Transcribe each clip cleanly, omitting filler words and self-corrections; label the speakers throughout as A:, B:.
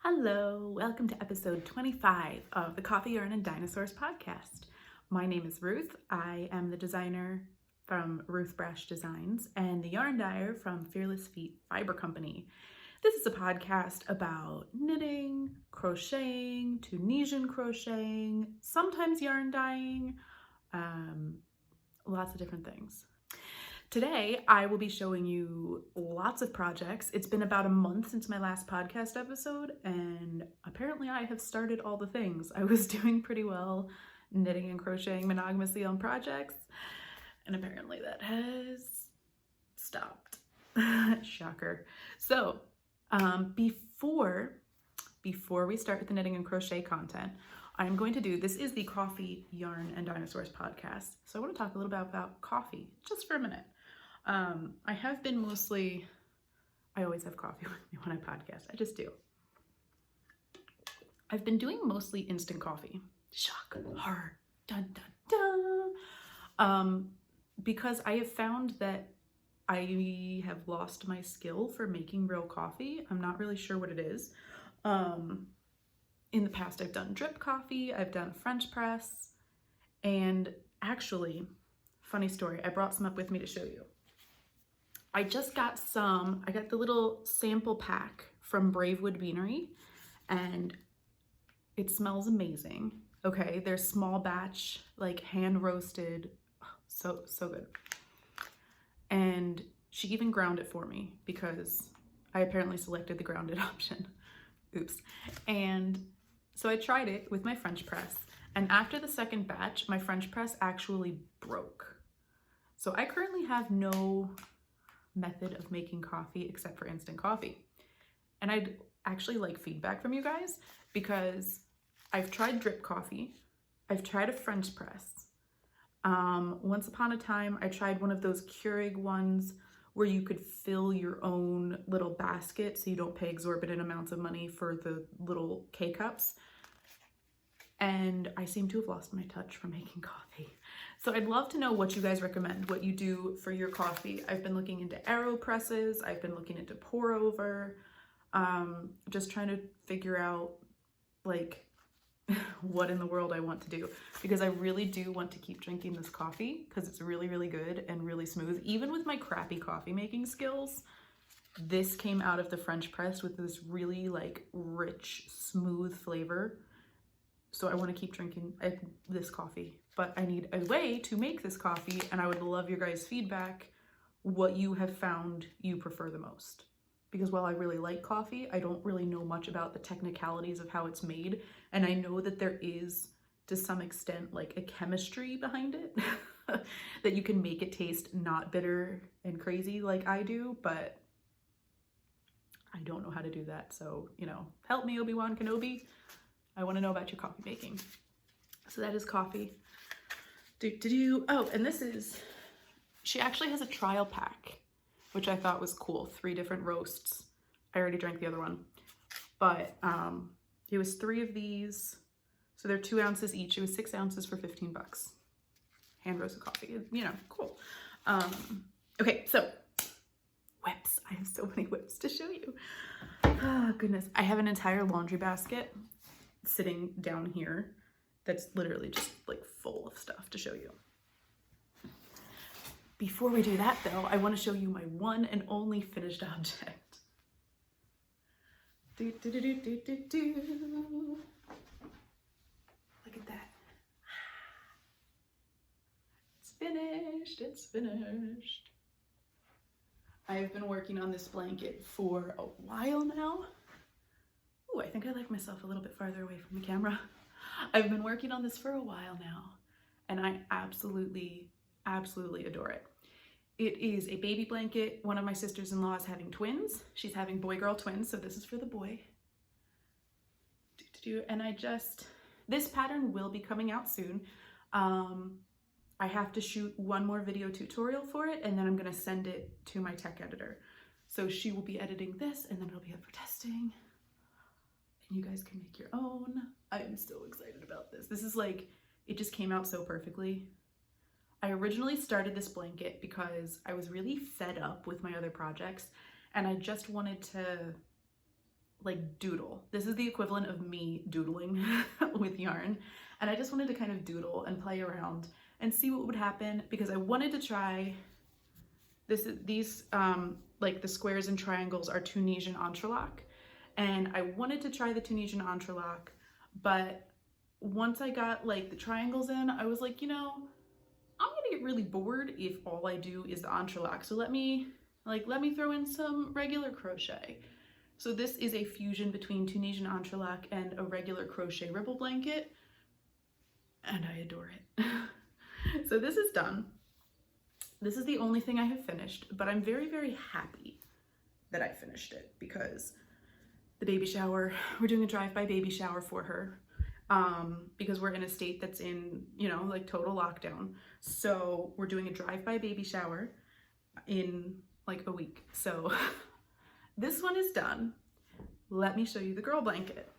A: Hello, welcome to episode 25 of the Coffee, Yarn, and Dinosaurs podcast. My name is Ruth. I am the designer from Ruth Brash Designs and the yarn dyer from Fearless Feet Fiber Company. This is a podcast about knitting, crocheting, Tunisian crocheting, sometimes yarn dyeing, lots of different things. Today, I will be showing you lots of projects. It's been about a month since my last podcast episode, and apparently I have started all the things. I was doing pretty well knitting and crocheting monogamously on projects, and apparently that has stopped. Shocker. So, before we start with the knitting and crochet content, I'm going to do, this is the Coffee, Yarn, and Dinosaurs podcast. So I want to talk a little bit about coffee, just for a minute. I have been mostly, I always have coffee with me when I podcast. I just do. I've been doing mostly instant coffee. Shock, horror, dun, dun, dun. Because I have found that I have lost my skill for making real coffee. I'm not really sure what it is. In the past, I've done drip coffee, I've done French press, and actually, funny story, I brought some up with me to show you. I just got I got the little sample pack from Bravewood Beanery, and it smells amazing. Okay, they're small batch, like hand roasted, so good. And she even ground it for me because I apparently selected the grounded option. Oops. And so I tried it with my French press, and after the second batch, my French press actually broke. So I currently have no method of making coffee except for instant coffee. And I'd actually like feedback from you guys because I've tried drip coffee, I've tried a French press. Once upon a time, I tried one of those Keurig ones where you could fill your own little basket so you don't pay exorbitant amounts of money for the little K-cups. And I seem to have lost my touch for making coffee. So I'd love to know what you guys recommend, what you do for your coffee. I've been looking into AeroPresses, I've been looking into pour over, just trying to figure out like what in the world I want to do, because I really do want to keep drinking this coffee because it's really, really good and really smooth. Even with my crappy coffee making skills, this came out of the French press with this really like rich, smooth flavor. So I want to keep drinking this coffee, but I need a way to make this coffee, and I would love your guys' feedback, what you have found you prefer the most. Because while I really like coffee, I don't really know much about the technicalities of how it's made, and I know that there is, to some extent, like a chemistry behind it, that you can make it taste not bitter and crazy like I do, but I don't know how to do that, so, you know, help me, Obi-Wan Kenobi. I want to know about your coffee making. So that is coffee. Oh, and this is, she actually has a trial pack, which I thought was cool. 3 different roasts. I already drank the other one. But it was 3 of these. So they're 2 ounces each. It was 6 ounces for 15 bucks. Hand roasted coffee, you know, cool. Okay, so WIPs. I have so many WIPs to show you. Oh, goodness. I have an entire laundry basket sitting down here that's literally just like full of stuff to show you. Before we do that though, I want to show you my one and only finished object. Look at that. It's finished, it's finished. I have been working on this blanket for a while now. Ooh, I think I left myself a little bit farther away from the camera. I've been working on this for a while now, and I absolutely, absolutely adore it. It is a baby blanket. One of my sisters-in-law is having twins. She's having boy-girl twins, so this is for the boy. And this pattern will be coming out soon. I have to shoot one more video tutorial for it, and then I'm gonna send it to my tech editor. So she will be editing this, and then it'll be up for testing. And you guys can make your own. I am so excited about this. This is like, it just came out so perfectly. I originally started this blanket because I was really fed up with my other projects, and I just wanted to like doodle. This is the equivalent of me doodling with yarn. And I just wanted to kind of doodle and play around and see what would happen, because I wanted to try these like the squares and triangles are Tunisian entrelac, and I wanted to try the Tunisian entrelac, but once I got like the triangles in, I was like, you know, I'm gonna get really bored if all I do is the entrelac. So let me throw in some regular crochet. So this is a fusion between Tunisian entrelac and a regular crochet ripple blanket, and I adore it. So this is done. This is the only thing I have finished, but I'm very, very happy that I finished it, because the baby shower, we're doing a drive-by baby shower for her, because we're in a state that's in, you know, like total lockdown. So we're doing a drive-by baby shower in like a week. So this one is done. Let me show you the girl blanket.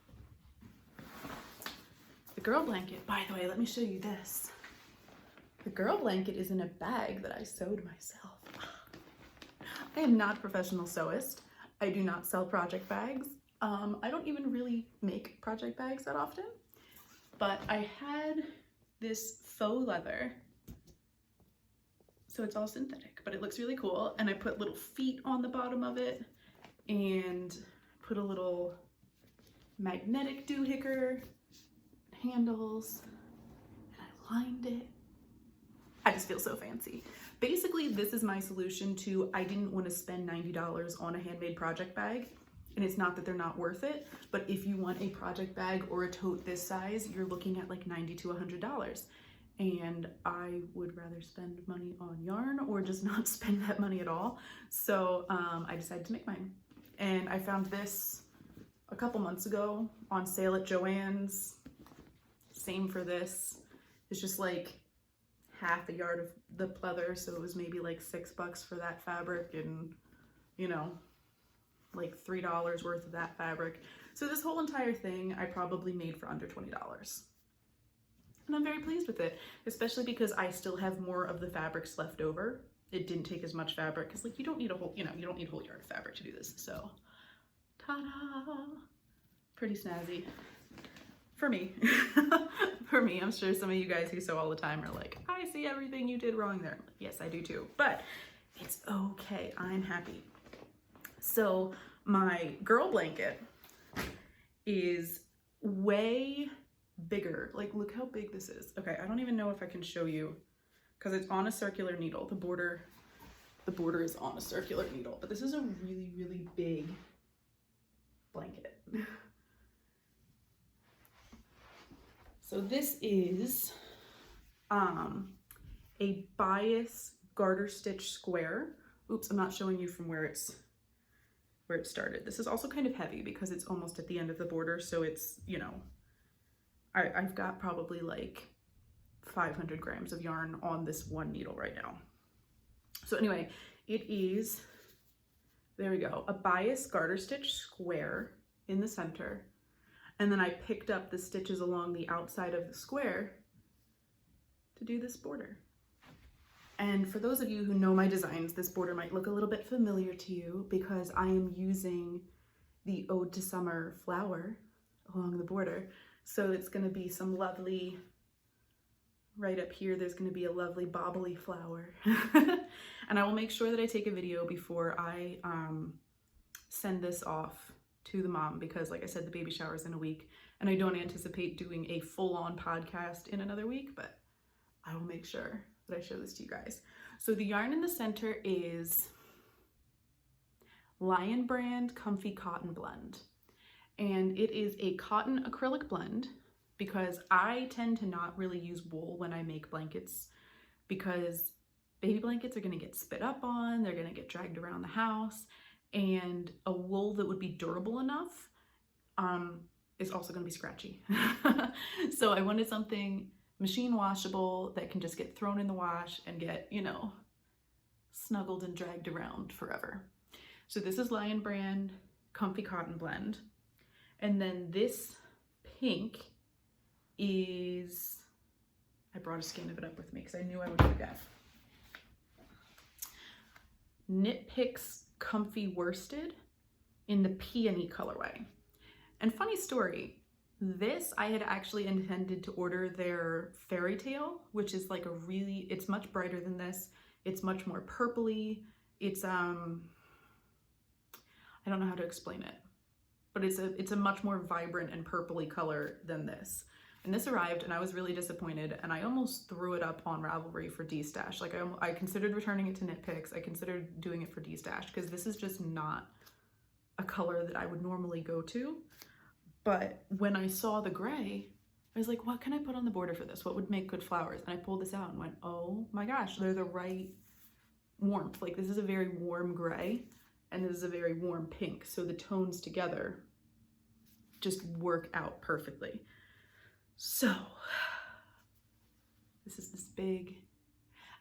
A: The girl blanket, by the way, let me show you this. The girl blanket is in a bag that I sewed myself. I am not a professional sewist. I do not sell project bags. I don't even really make project bags that often, but I had this faux leather. So it's all synthetic, but it looks really cool. And I put little feet on the bottom of it and put a little magnetic doohicker, handles, and I lined it. I just feel so fancy. Basically, this is my solution to, I didn't want to spend $90 on a handmade project bag. And it's not that they're not worth it, but if you want a project bag or a tote this size, you're looking at like $90 to $100. And I would rather spend money on yarn or just not spend that money at all. So I decided to make mine. And I found this a couple months ago on sale at Joann's. Same for this. It's just like half a yard of the pleather, so it was maybe like $6 for that fabric, and you know, like $3 worth of that fabric. So this whole entire thing I probably made for under $20. And I'm very pleased with it, especially because I still have more of the fabrics left over. It didn't take as much fabric, because like you don't need a whole, you know, you don't need a whole yard of fabric to do this. So ta-da, pretty snazzy. For me. For me, I'm sure some of you guys who sew all the time are like, I see everything you did wrong there. Like, yes, I do too, but it's okay. I'm happy. So my girl blanket is way bigger. Like, look how big this is. Okay, I don't even know if I can show you, because it's on a circular needle. The border is on a circular needle, but this is a really, really big blanket. So this is a bias garter stitch square. Oops, I'm not showing you from where it started. This is also kind of heavy because it's almost at the end of the border, so it's, you know, I've got probably like 500 grams of yarn on this one needle right now. So anyway, it is, there we go, a bias garter stitch square in the center. And then I picked up the stitches along the outside of the square to do this border. And for those of you who know my designs, this border might look a little bit familiar to you, because I am using the Ode to Summer flower along the border. So it's gonna be some lovely, right up here, there's gonna be a lovely bobbly flower. And I will make sure that I take a video before I send this off to the mom, because like I said, the baby shower is in a week, and I don't anticipate doing a full-on podcast in another week, but I will make sure that I show this to you guys. So the yarn in the center is Lion Brand Comfy Cotton Blend, and it is a cotton acrylic blend, because I tend to not really use wool when I make blankets, because baby blankets are going to get spit up on, they're going to get dragged around the house, and a wool that would be durable enough is also going to be scratchy. So I wanted something machine washable that can just get thrown in the wash and get, you know, snuggled and dragged around forever. So this is Lion Brand Comfy Cotton Blend. And then this pink is, I brought a skein of it up with me because I knew I would forget. Knit Picks Comfy Worsted in the Peony colorway. And funny story, this I had actually intended to order their fairy tale, which is like it's much brighter than this. It's much more purpley. It's I don't know how to explain it, but it's a much more vibrant and purpley color than this. And this arrived and I was really disappointed, and I almost threw it up on Ravelry for destash. Like I considered returning it to Knit Picks. I considered doing it for destash because this is just not a color that I would normally go to. But when I saw the gray, I was like, what can I put on the border for this? What would make good flowers? And I pulled this out and went, oh my gosh, they're the right warmth. Like this is a very warm gray and this is a very warm pink. So the tones together just work out perfectly. So this is this big,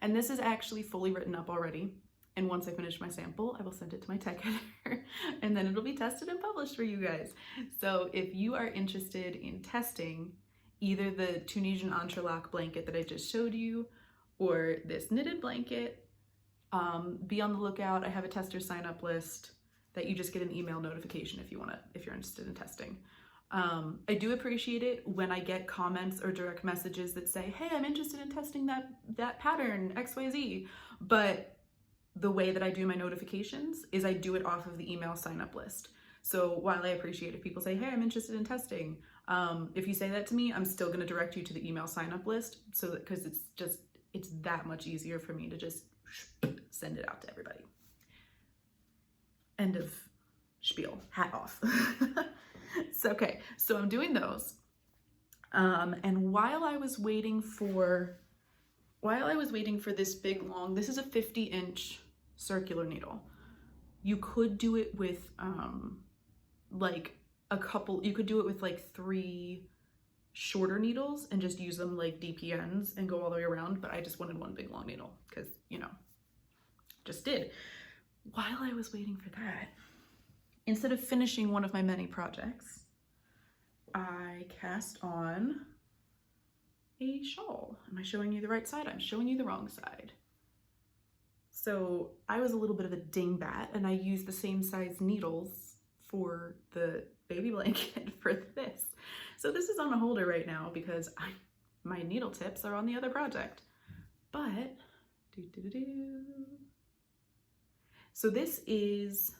A: and this is actually fully written up already. And once I finish my sample, I will send it to my tech editor and then it'll be tested and published for you guys. So if you are interested in testing either the Tunisian entrelac blanket that I just showed you or this knitted blanket, be on the lookout. I have a tester sign up list that you just get an email notification if you're interested in testing. I do appreciate it when I get comments or direct messages that say, hey, I'm interested in testing that pattern XYZ, but the way that I do my notifications is I do it off of the email sign up list. So while I appreciate if people say, hey, I'm interested in testing, if you say that to me, I'm still going to direct you to the email sign up list. So because it's that much easier for me to just send it out to everybody. End of spiel, hat off. So, okay, so I'm doing those. And while I was waiting for this big long, this is a 50-inch circular needle. You could do it with you could do it with like 3 shorter needles and just use them like DPNs and go all the way around, but I just wanted one big long needle because, you know, just did. While I was waiting for that, instead of finishing one of my many projects, I cast on a shawl. Am I showing you the right side? I'm showing you the wrong side. So I was a little bit of a dingbat and I used the same size needles for the baby blanket for this. So this is on a holder right now because my needle tips are on the other project. But, so this is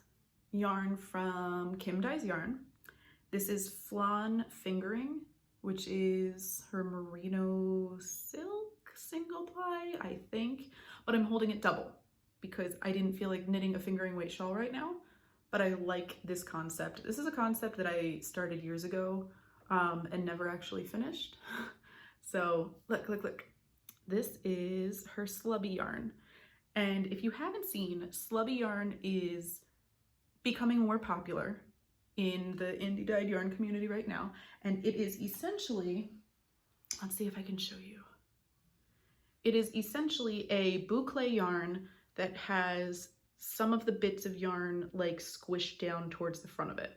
A: yarn from Kim Dye's Yarn. This is Flan Fingering, which is her Merino silk single ply, I think, but I'm holding it double because I didn't feel like knitting a fingering weight shawl right now, but I like this concept. This is a concept that I started years ago and never actually finished. So look. This is her Slubby Yarn. And if you haven't seen, Slubby Yarn is becoming more popular in the indie dyed yarn community right now. And it is essentially, let's see if I can show you. It is essentially a boucle yarn that has some of the bits of yarn like squished down towards the front of it.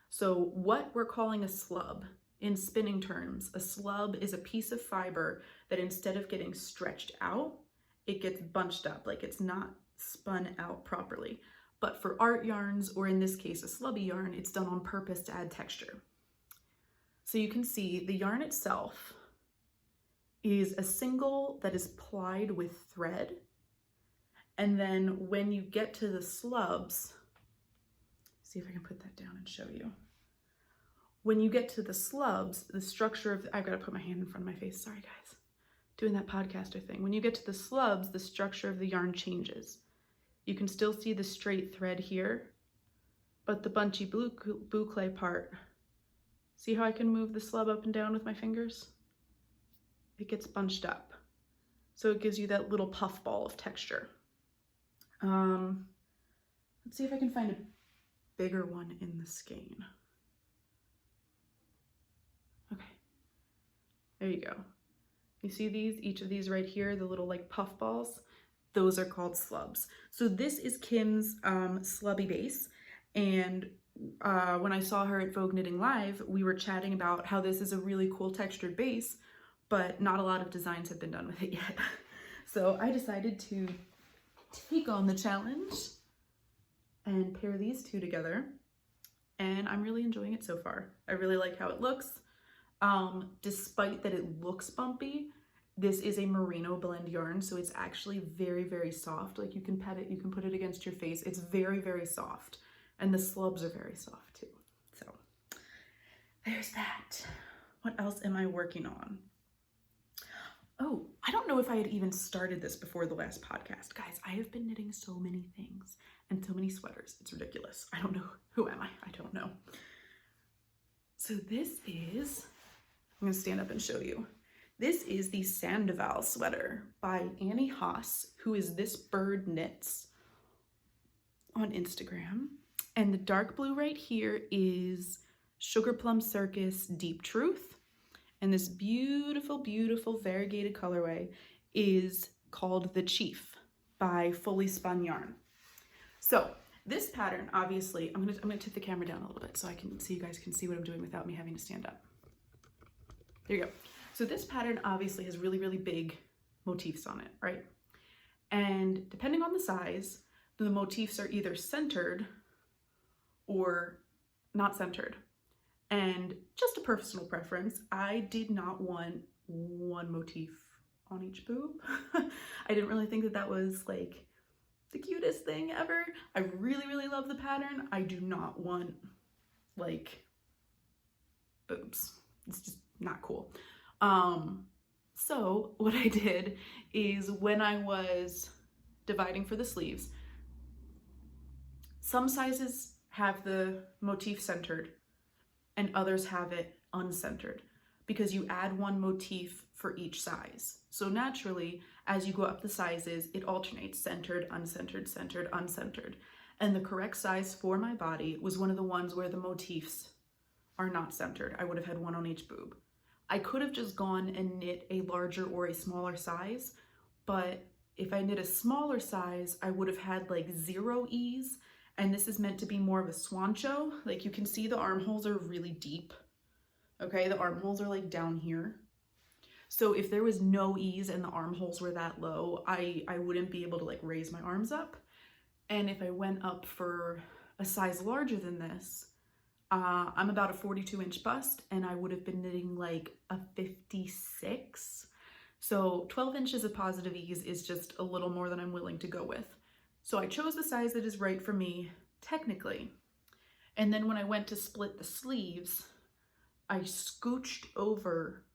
A: So what we're calling a slub, in spinning terms, a slub is a piece of fiber that instead of getting stretched out, it gets bunched up, like it's not spun out properly. But for art yarns, or in this case, a slubby yarn, it's done on purpose to add texture. So you can see the yarn itself is a single that is plied with thread. And then when you get to the slubs, see if I can put that down and show you. When you get to the slubs, the structure of, I've got to put my hand in front of my face, sorry guys, doing that podcaster thing. When you get to the slubs, the structure of the yarn changes. You can still see the straight thread here, but the bunchy boucle part, see how I can move the slub up and down with my fingers? It gets bunched up. So it gives you that little puff ball of texture. Let's see if I can find a bigger one in the skein. Okay, there you go. You see these, each of these right here, the little like puff balls? Those are called slubs. So this is Kim's slubby base. And when I saw her at Vogue Knitting Live, we were chatting about how this is a really cool textured base, but not a lot of designs have been done with it yet. So I decided to take on the challenge and pair these two together and I'm really enjoying it so far. I really like how it looks. Despite that it looks bumpy, this is a Merino blend yarn, so it's actually very, very soft. Like you can pet it, you can put it against your face. It's very, very soft. And the slubs are very soft too. So there's that. What else am I working on? Oh, I don't know if I had even started this before the last podcast. Guys, I have been knitting so many things and so many sweaters. It's ridiculous. I don't know. Who am I? I don't know. So this is, I'm going to stand up and show you. This is the Sandoval sweater by Annie Haas, who is This Bird Knits on Instagram. And the dark blue right here is Sugar Plum Circus Deep Truth. And this beautiful, beautiful variegated colorway is called The Chief by Fully Spun Yarn. So this pattern, obviously, I'm gonna tip the camera down a little bit so you guys can see what I'm doing without me having to stand up. There you go. So this pattern obviously has really, really big motifs on it, right? And depending on the size, the motifs are either centered or not centered. And just a personal preference, I did not want one motif on each boob. I didn't really think that that was like the cutest thing ever. I really, really love the pattern. I do not want like boobs. It's just not cool. So what I did is when I was dividing for the sleeves, some sizes have the motif centered and others have it uncentered because you add one motif for each size. So naturally, as you go up the sizes, it alternates centered, uncentered, centered, uncentered. And the correct size for my body was one of the ones where the motifs are not centered. I would have had one on each boob. I could have just gone and knit a larger or a smaller size, but if I knit a smaller size, I would have had like 0 ease, and this is meant to be more of a swancho. Like you can see the armholes are really deep. Okay, the armholes are like down here. So if there was no ease and the armholes were that low, I wouldn't be able to like raise my arms up. And if I went up for a size larger than this, I'm about a 42-inch bust and I would have been knitting like a 56. So 12 inches of positive ease is just a little more than I'm willing to go with. So I chose the size that is right for me technically. And then when I went to split the sleeves, I scooched over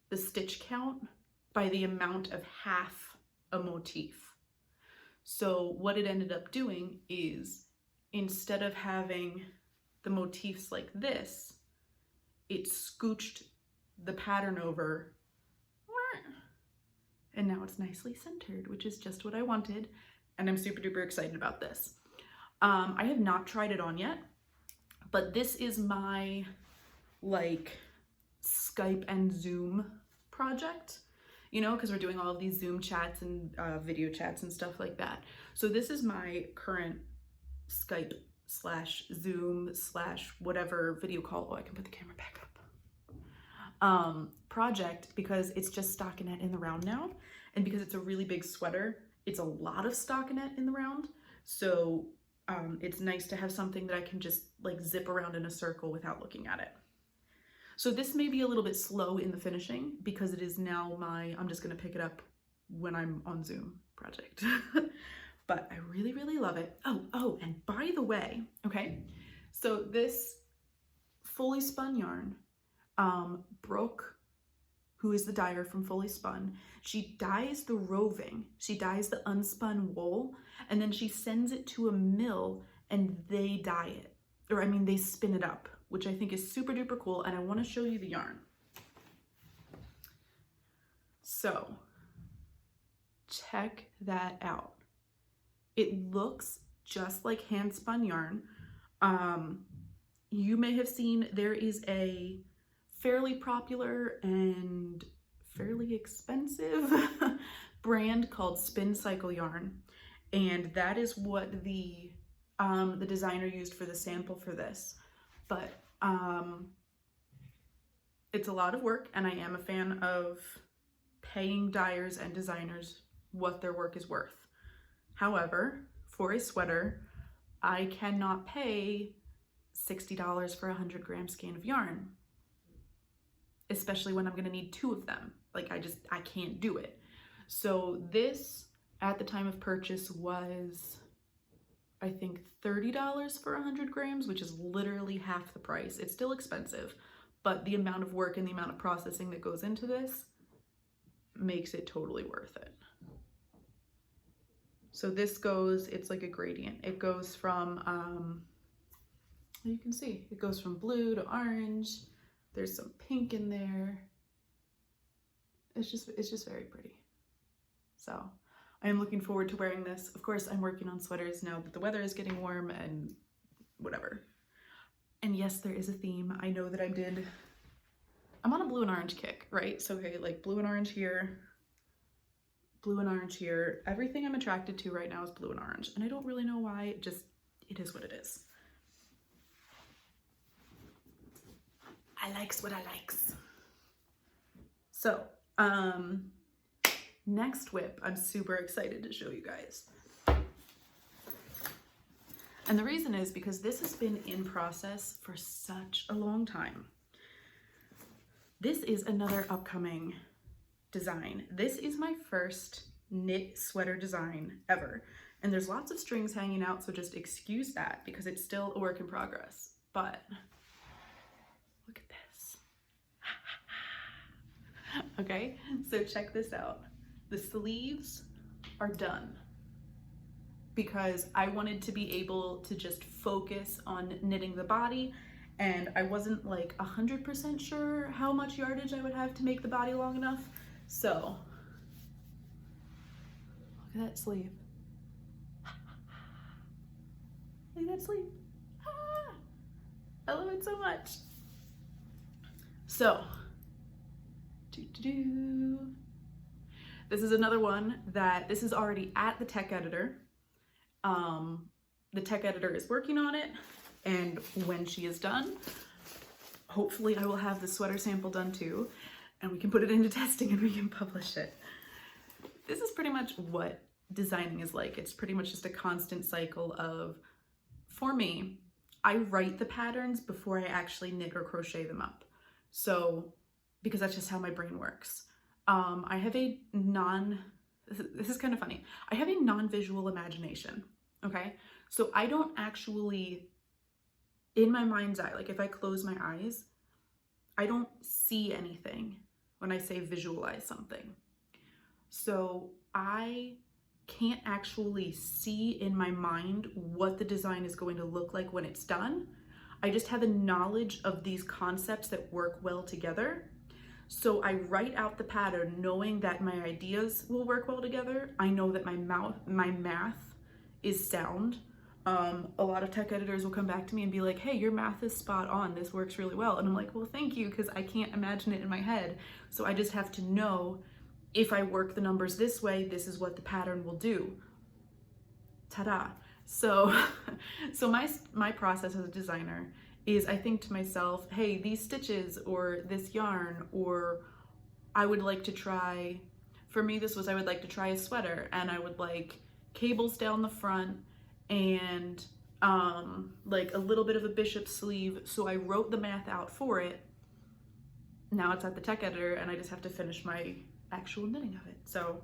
A: the stitch count by the amount of half a motif. So what it ended up doing is instead of having the motifs like this, it scooched the pattern over, and now it's nicely centered, which is just what I wanted, and I'm super duper excited about this. I have not tried it on yet, but this is my like Skype and Zoom project, you know, because we're doing all of these Zoom chats and video chats and stuff like that. So this is my current Skype / Zoom / whatever video call. Oh, I can put the camera back up. Project, because it's just stockinette in the round now, and because it's a really big sweater, it's a lot of stockinette in the round. So it's nice to have something that I can just like zip around in a circle without looking at it. So this may be a little bit slow in the finishing because it is now my, I'm just gonna pick it up when I'm on Zoom project. But I really, really love it. Oh, and by the way, okay, so this Fully Spun yarn, Brooke, who is the dyer from Fully Spun, she dyes the roving, she dyes the unspun wool, and then she sends it to a mill and they dye it, or I mean, they spin it up, which I think is super duper cool, and I want to show you the yarn. So, check that out. It looks just like hand spun yarn. You may have seen there is a fairly popular and fairly expensive brand called Spin Cycle Yarn, and that is what the designer used for the sample for this. But it's a lot of work, and I am a fan of paying dyers and designers what their work is worth. However, for a sweater, I cannot pay $60 for a 100-gram skein of yarn, especially when I'm gonna need 2 of them. Like I can't do it. So this at the time of purchase was, I think, $30 for 100 grams, which is literally half the price. It's still expensive, but the amount of work and the amount of processing that goes into this makes it totally worth it. So this goes, it's like a gradient. It goes from, you can see, it goes from blue to orange. There's some pink in there. It's just very pretty. So I am looking forward to wearing this. Of course, I'm working on sweaters now that the weather is getting warm and whatever. And yes, there is a theme. I know that I'm on a blue and orange kick, right? So okay, like blue and orange here, blue and orange here. Everything I'm attracted to right now is blue and orange. And I don't really know why, it is what it is. I likes what I likes. So, next WIP, I'm super excited to show you guys. And the reason is because this has been in process for such a long time. This is another upcoming design. This is my first knit sweater design ever. And there's lots of strings hanging out, so just excuse that because it's still a work in progress. But look at this. Okay, so check this out. The sleeves are done because I wanted to be able to just focus on knitting the body, and I wasn't like 100% sure how much yardage I would have to make the body long enough. So look at that sleeve. Look at that sleeve. I love it so much. So this is another one that this is already at the tech editor. The tech editor is working on it, and when she is done, hopefully I will have the sweater sample done too, and we can put it into testing and we can publish it. This is pretty much what designing is like. It's pretty much just a constant cycle of, for me, I write the patterns before I actually knit or crochet them up. So, because that's just how my brain works. I have a this is kind of funny. I have a non-visual imagination, okay? So I don't actually, in my mind's eye, like if I close my eyes, I don't see anything when I say visualize something. So I can't actually see in my mind what the design is going to look like when it's done. I just have a knowledge of these concepts that work well together. So I write out the pattern knowing that my ideas will work well together. I know that my math is sound. A lot of tech editors will come back to me and be like, hey, your math is spot on. This works really well. And I'm like, well, thank you, because I can't imagine it in my head. So I just have to know if I work the numbers this way, this is what the pattern will do. Ta-da. So, my process as a designer is I think to myself, hey, these stitches or this yarn, or I would like to try, for me this was I would like to try a sweater, and I would like cables down the front and like a little bit of a bishop sleeve. So I wrote the math out for it. Now it's at the tech editor and I just have to finish my actual knitting of it. So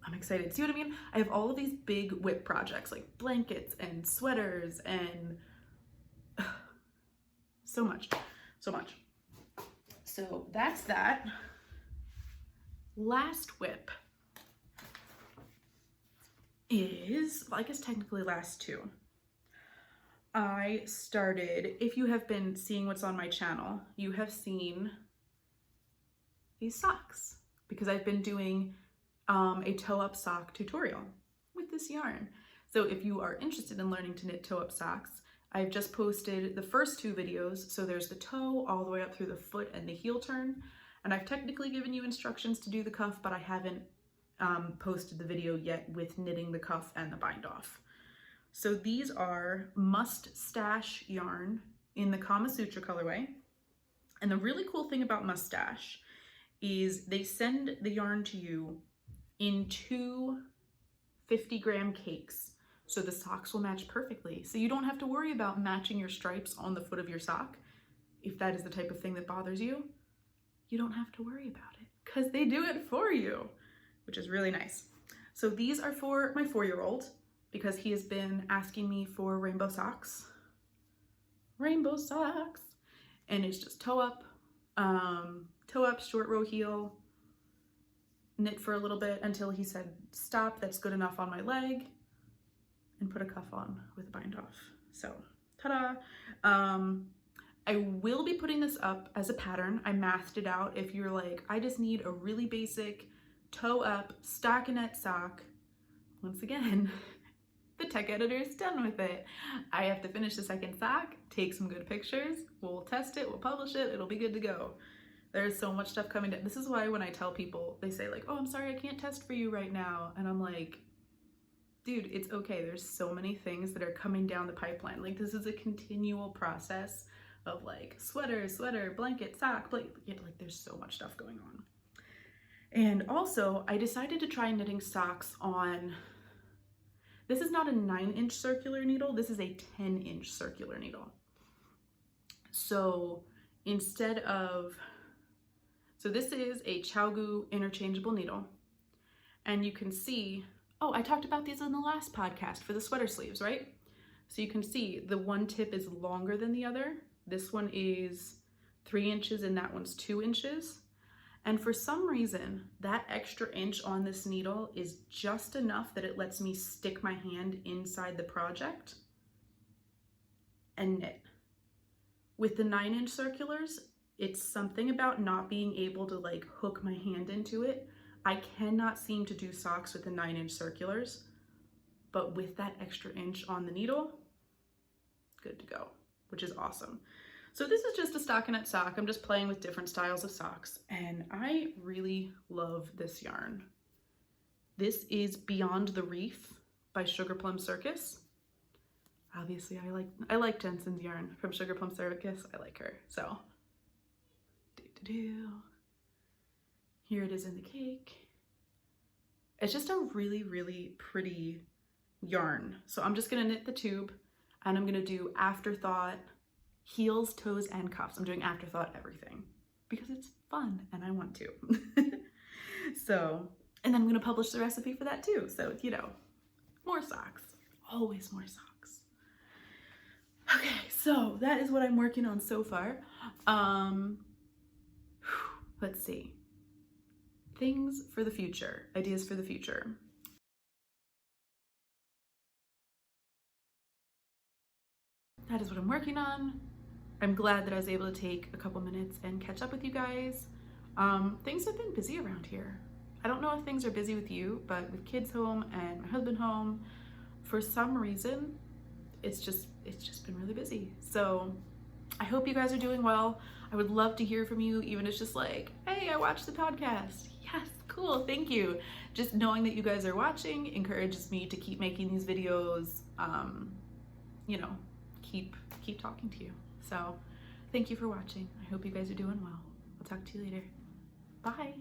A: I'm excited. See what I mean? I have all of these big WIP projects like blankets and sweaters and so much. So that's that. Last WIP is, well, I guess technically last two. I started, if you have been seeing what's on my channel, you have seen these socks because I've been doing a toe-up sock tutorial with this yarn. So if you are interested in learning to knit toe-up socks, I've just posted the first 2 videos. So there's the toe all the way up through the foot and the heel turn. And I've technically given you instructions to do the cuff, but I haven't posted the video yet with knitting the cuff and the bind off. So these are Must Stash yarn in the Kama Sutra colorway. And the really cool thing about Mustache is they send the yarn to you in 2 50-gram cakes. so the socks will match perfectly. So you don't have to worry about matching your stripes on the foot of your sock. If that is the type of thing that bothers you, you don't have to worry about it because they do it for you, which is really nice. So these are for my 4-year-old because he has been asking me for rainbow socks. Rainbow socks. And it's just toe up, short row heel, knit for a little bit until he said, stop, that's good enough on my leg, and put a cuff on with a bind off. So, ta-da. I will be putting this up as a pattern. I mathed it out. If you're like, I just need a really basic toe up stockinette sock, once again, the tech editor is done with it. I have to finish the second sock, take some good pictures, we'll test it, we'll publish it, it'll be good to go. There's so much stuff coming down. This is why when I tell people, they say like, oh, I'm sorry, I can't test for you right now. And I'm like, dude, it's okay. There's so many things that are coming down the pipeline. Like this is a continual process of like sweater, blanket, sock, like there's so much stuff going on. And also I decided to try knitting socks on, this is not a 9-inch circular needle, this is a 10-inch circular needle. So instead of, so this is a ChiaoGoo interchangeable needle. And you can see, oh, I talked about these in the last podcast for the sweater sleeves, right? So you can see the one tip is longer than the other. This one is 3 inches and that one's 2 inches. And for some reason, that extra inch on this needle is just enough that it lets me stick my hand inside the project and knit. With the 9-inch circulars, it's something about not being able to like hook my hand into it. I cannot seem to do socks with the 9-inch circulars, but with that extra inch on the needle, good to go, which is awesome. So this is just a stockinette sock. I'm just playing with different styles of socks, and I really love this yarn. This is Beyond the Reef by Sugar Plum Circus. Obviously, I like Jensen's yarn from Sugar Plum Circus. I like her, so. Here it is in the cake. It's just a really, really pretty yarn. So I'm just gonna knit the tube, and I'm gonna do Afterthought, heels, toes, and cuffs. I'm doing Afterthought everything because it's fun and I want to. So, and then I'm gonna publish the recipe for that too. So, you know, more socks, always more socks. Okay, so that is what I'm working on so far. Let's see. Things for the future, ideas for the future. That is what I'm working on. I'm glad that I was able to take a couple minutes and catch up with you guys. Things have been busy around here. I don't know if things are busy with you, but with kids home and my husband home, for some reason, it's just been really busy. So I hope you guys are doing well. I would love to hear from you, even if it's just like, hey, I watched the podcast. Yes, cool, thank you. Just knowing that you guys are watching encourages me to keep making these videos, you know, keep talking to you. So thank you for watching. I hope you guys are doing well. I'll talk to you later. Bye.